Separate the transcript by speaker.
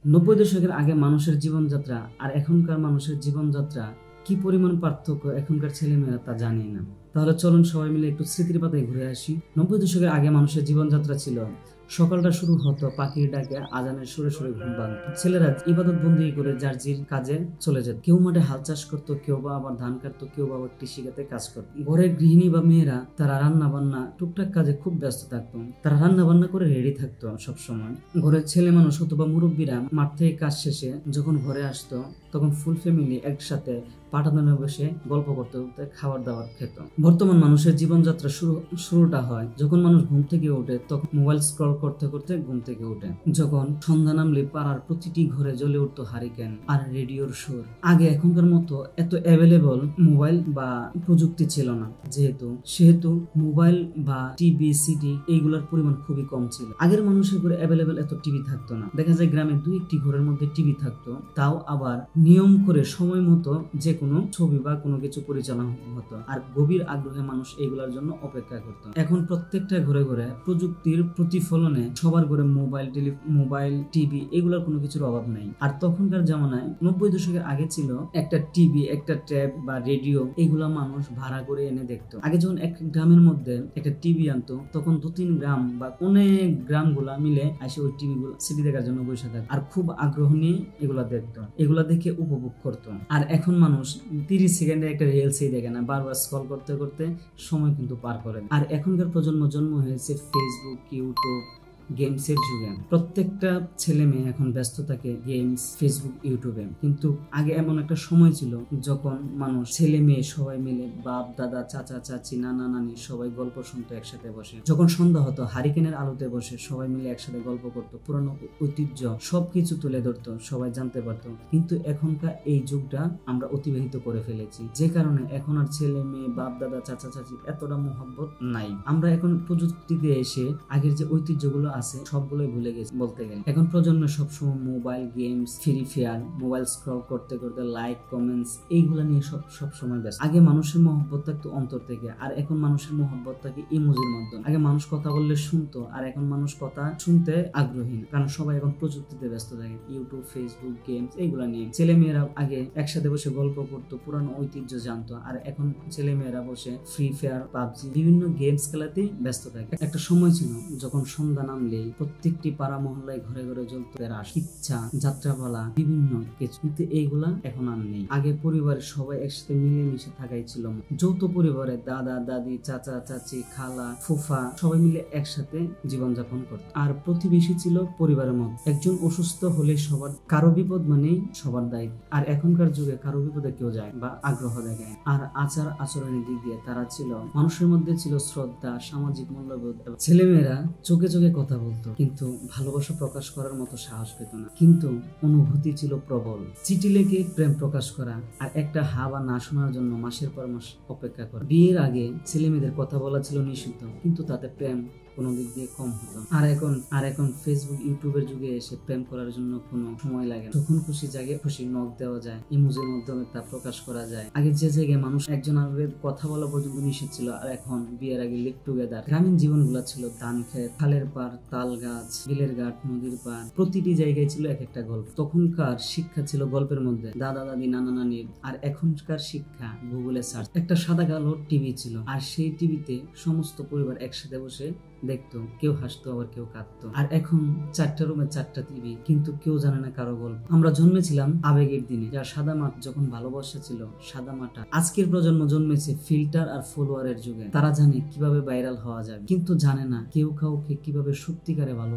Speaker 1: 90 দশকের আগে মানুষের জীবনযাত্রা আর এখনকার মানুষের জীবনযাত্রা কি পরিমাণ পার্থক্য এখনকার ছেলেমেয়েরা তা জানি না। তাহলে চলুন সবাই মিলে একটু স্মৃতির পাতায় ঘুরে আসি। 90 দশকের আগে মানুষের জীবনযাত্রা ছিল সকালটা শুরু হতো পাখির ডাকে, আজানের সুরে সুরে ঘুম ভাঙতো। ছেলেরা ইবাদত বন্দি করে যার জির কাজে চলে যেত। কেউ মাঠে হাল চাষ করতো, কেউ বা আবার ধান কাটতো, কেউ বা আবার কৃষিকাজে কাজ করতো। ঘরের গৃহিণী বা মেয়েরা তারা রান্না বান্না টুকটাক কাজে খুব ব্যস্ত থাকতো। তারা রান্না বান্না করে রেডি থাকতো সবসময়। ঘরের ছেলে মানুষ অথবা মুরব্বীরা মাঠ থেকে কাজ শেষে যখন ঘরে আসতো তখন ফুল ফ্যামিলি একসাথে পাটাতনে বসে গল্প করতে করতে খাবার দাবার খেত। বর্তমান মানুষের জীবনযাত্রা শুরুটা হয় যখন মানুষ ঘুম থেকে ওঠে, তখন মোবাইল স্ক্রল করতে করতে ঘুম থেকে ওঠে। যখন সন্ধ্যা নামলে পাড়ার প্রতিটি ঘরে জ্বলে উঠতো হারিকেন আর রেডিওর সুর। আগে এখনকার মতো এত অ্যাভেলেবল মোবাইল বা প্রযুক্তি ছিল না, সেহেতু মোবাইল বা টিভি সিডি এইগুলোর পরিমাণ খুবই কম ছিল। আগের মানুষের ঘরে অ্যাভেলেবল এত টিভি থাকতো না। দেখা যায় গ্রামে 2-1টি ঘরের মধ্যে টিভি থাকতো, তাও আবার নিয়ম করে সময় মতো যে কোনো ছবি বা কোনো কিছু পরিচালনা হতো, আর গভীর আগ্রহে মানুষ এগুলোর জন্য অপেক্ষা করত। এখন প্রত্যেকটা ঘরে ঘরে প্রযুক্তির প্রতিফলনে সবার ঘরে মোবাইল টিভি এগুলোর কোনো কিছুর অভাব নাই। আর তখনকার জামানায় 90 দশকের আগে ছিল একটা টিভি, একটা ট্যাব বা রেডিও, এগুলা মানুষ ভাড়া করে এনে দেখতো। আগে যখন এক গ্রামের মধ্যে একটা টিভি আনতো তখন 2-3 গ্রাম বা অনেক গ্রামগুলা মিলে এসে ওই টিভি গুলো সিডি দেখার জন্য বসে থাকতো আর খুব আগ্রহ নিয়ে এগুলা দেখতো, এগুলা দেখে উপভোগ করতো। আর এখন মানুষ 30 সেকেন্ডে একটা রিলসই দেখে না, বারবার স্ক্রল করতে করতে সময় কিন্তু পার করে। আর এখনকার প্রজন্ম জন্ম হয়েছে ফেসবুক, ইউটিউব, গেমসের যুগে। প্রত্যেকটা ছেলে মেয়ে এখন ব্যস্ত থাকে গেমস, ফেসবুক, ইউটিউবে। কিন্তু আগে এমন একটা সময় ছিল যখন মানুষ ছেলে মেয়ে সবাই মিলে বাপ দাদা চাচা চাচি নানা নানি সবাই গল্প শুনতো একসাথে বসে। যখন সন্ধ্যা হতো হারিকেনের আলোতে বসে সবাই মিলে একসাথে গল্প করতো, পুরনো ঐতিহ্য সবকিছু তুলে ধরতো, সবাই জানতে পারতো। কিন্তু এখনকার এই যুগটা আমরা অতিবাহিত করে ফেলেছি, যে কারণে এখন আর ছেলে মেয়ে বাপ দাদা চাচা চাচি এতটা মোহাব্বত নাই। আমরা এখন প্রযুক্তিতে এসে আগের যে ঐতিহ্যগুলো আছে সবগুলোই ভুলে গেছি বলতে গেলে। এখন প্রজন্ম সবসময় mobile games, free fire, mobile scroll করতে করতে লাইক কমেন্টস এইগুলা নিয়ে সব সময় ব্যস্ত। আগে মানুষের মহব্বত থাকতো অন্তর থেকে, আর এখন মানুষের মহব্বত থাকে ইমোজির মাধ্যমে। আগে মানুষ কথা বললে শুনতো, আর এখন মানুষ কথা শুনতে আগ্রহী, কারণ সবাই এখন প্রযুক্তিতে ব্যস্ত থাকে, ইউটিউব, ফেসবুক, গেমস এইগুলা নিয়ে। ছেলে মেয়েরা আগে একসাথে বসে গল্প করতো, পুরানো ঐতিহ্য জানতো, আর এখন ছেলে মেয়েরা বসে ফ্রি ফায়ার, পাবজি বিভিন্ন গেমস খেলাতেই ব্যস্ত থাকে। একটা সময় ছিল যখন সন্ধ্যা নামলেই প্রত্যেকটি পাড়া মহল্লায় ঘরে ঘরে জ্বলতো রাস, ইচ্ছা, যাত্রাপালা, বিভিন্ন কিছু। কিন্তু এইগুলা এখন আর নেই। আগে পরিবারের সবাই একসাথে মিলেমিশে থাকাই ছিল। যৌথ পরিবারে দাদা দাদি চাচা চাচি খালা ফুফা সবাই মিলে একসাথে জীবনযাপন করত। আর প্রতিবেশী ছিল পরিবারের মধ্যে। একজন অসুস্থ হলে সবার, কারো বিপদ মানেই সবার দায়িত্ব। আর এখনকার যুগে কারো বিপদে কেউ যায় বা আগ্রহ দেখায়। আর আচার আচরণের দিক দিয়ে তারা ছিল, মানুষের মধ্যে ছিল শ্রদ্ধা, সামাজিক মূল্যবোধ। ছেলেমেয়েরা চোখে চোখে কথা বলতো, কিন্তু ভালোবাসা প্রকাশ করার মতো সাহস পেত না। কিন্তু অনুভূতি ছিল প্রবল। চিঠি লিখে প্রেম প্রকাশ করা, আর একটা হা বা না শোনার জন্য মাসের পর মাস অপেক্ষা করা। বিয়ের আগে ছেলে মেয়েদের কথা বলা ছিল নিষিদ্ধ, কিন্তু তাতে প্রেম কোনো দিক দিয়ে কম হতো। আর এখন ফেসবুক ইউটিউবের যুগে এসে প্রেম করার জন্য কোনো সময় লাগে না। যখন খুশি জায়গায় খুশি নক দেওয়া যায়, ইমোজির মাধ্যমে তা প্রকাশ করা যায়। আগে যে জায়গায় মানুষ একজন আরেকজনের কথা বলা পর্যন্ত নিষেধ ছিল, আর এখন বিয়ের আগে লিভ টুগেদার। গ্রামীণ জীবনগুলো ছিল ধান ক্ষেত, খালের পার, তাল গাছ, বিলের ঘাট, নদীর পার, প্রতিটি জায়গায় ছিল এক একটা গল্প। তখনকার শিক্ষা ছিল গল্পের মধ্যে, দাদা দাদি নানা নানির। আর এখনকার শিক্ষা গুগলে সার্চ। একটা সাদা কালো টিভি ছিল, আর সেই টিভিতে সমস্ত পরিবার একসাথে বসে দেখতো, কেউ হাসতো আবার কেউ কাঁদতো। আর এখন 4টা রুমে 4টা টিভি, কিন্তু কেউ জানে না কারো গল্প। আমরা জন্মেছিলাম আবেগের দিনে, যার সাদা মাঠ যখন ভালোবাসা ছিল সাদা মাটা। আজকের প্রজন্ম জন্মেছে ফিল্টার আর ফলোয়ারের যুগে। তারা জানে কিভাবে ভাইরাল হওয়া যাবে, কিন্তু জানে না কেউ কাউকে কিভাবে সত্যিকারে ভালো